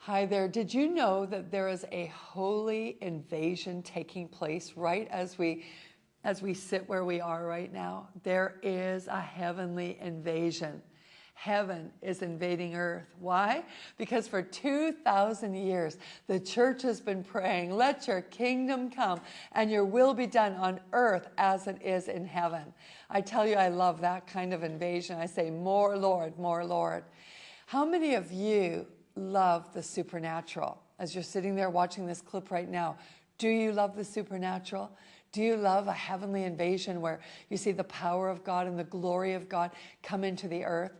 Hi there. Did you know that there is a holy invasion taking place right as we sit where we are right now? There is a heavenly invasion. Heaven is invading earth. Why? Because for 2,000 years, the church has been praying, let your kingdom come and your will be done on earth as it is in heaven. I tell you, I love that kind of invasion. I say, more Lord, more Lord. How many of you love the supernatural? As you're sitting there watching this clip right now, do you love the supernatural? Do you love a heavenly invasion where you see the power of God and the glory of God come into the earth?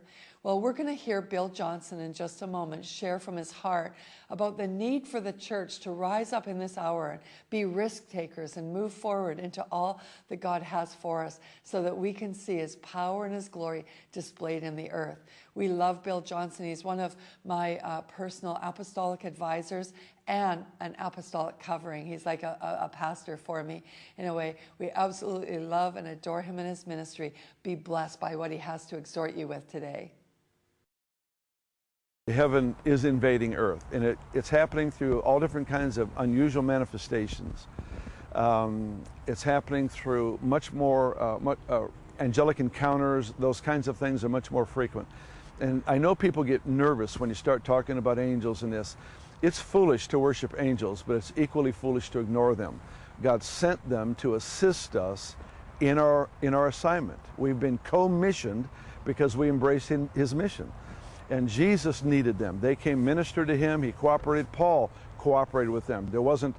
Well, we're going to hear Bill Johnson in just a moment share from his heart about the need for the church to rise up in this hour and be risk takers and move forward into all that God has for us so that we can see his power and his glory displayed in the earth. We love Bill Johnson. He's one of my personal apostolic advisors and an apostolic covering. He's like a pastor for me in a way. We absolutely love and adore him and his ministry. Be blessed by what he has to exhort you with today. Heaven is invading earth, and it's happening through all different kinds of unusual manifestations. It's happening through much more angelic encounters. Those kinds of things are much more frequent. And I know people get nervous when you start talking about angels in this. It's foolish to worship angels, but it's equally foolish to ignore them. God sent them to assist us in our assignment. We've been commissioned because we embrace his mission. And Jesus needed them. They came minister to him. He cooperated. Paul cooperated with them. There wasn't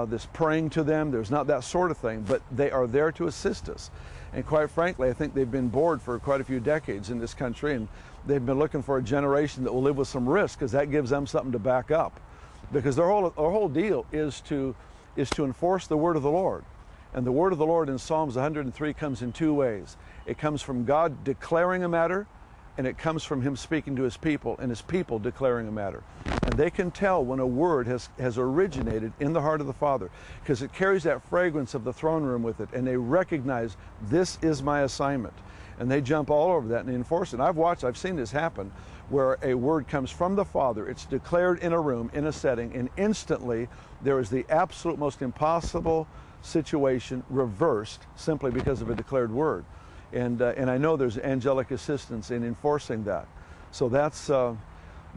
this praying to them. There's not that sort of thing, but they are there to assist us. And quite frankly, I think they've been bored for quite a few decades in this country, and they've been looking for a generation that will live with some risk, because that gives them something to back up. Because our whole deal is to enforce the word of the Lord. And the word of the Lord in Psalms 103 comes in two ways. It comes from God declaring a matter, and it comes from him speaking to his people and his people declaring a matter. And they can tell when a word has originated in the heart of the Father, because it carries that fragrance of the throne room with it, and they recognize, this is my assignment. And they jump all over that and enforce it. I've seen this happen, where a word comes from the Father, it's declared in a room, in a setting, and instantly there is the absolute most impossible situation reversed simply because of a declared word. And I know there's angelic assistance in enforcing that. So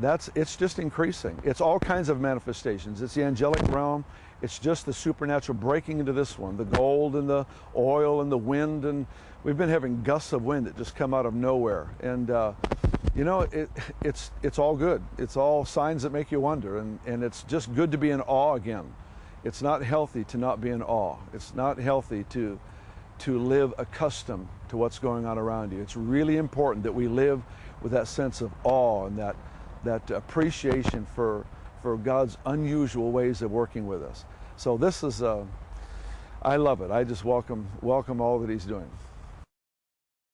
it's just increasing. It's all kinds of manifestations. It's the angelic realm. It's just the supernatural breaking into this one, the gold and the oil and the wind. And we've been having gusts of wind that just come out of nowhere. And you know, it's all good. It's all signs that make you wonder. And it's just good to be in awe again. It's not healthy to not be in awe. It's not healthy to live accustomed to what's going on around you. It's really important that we live with that sense of awe and that appreciation for God's unusual ways of working with us. So this is, I love it. I just welcome all that he's doing.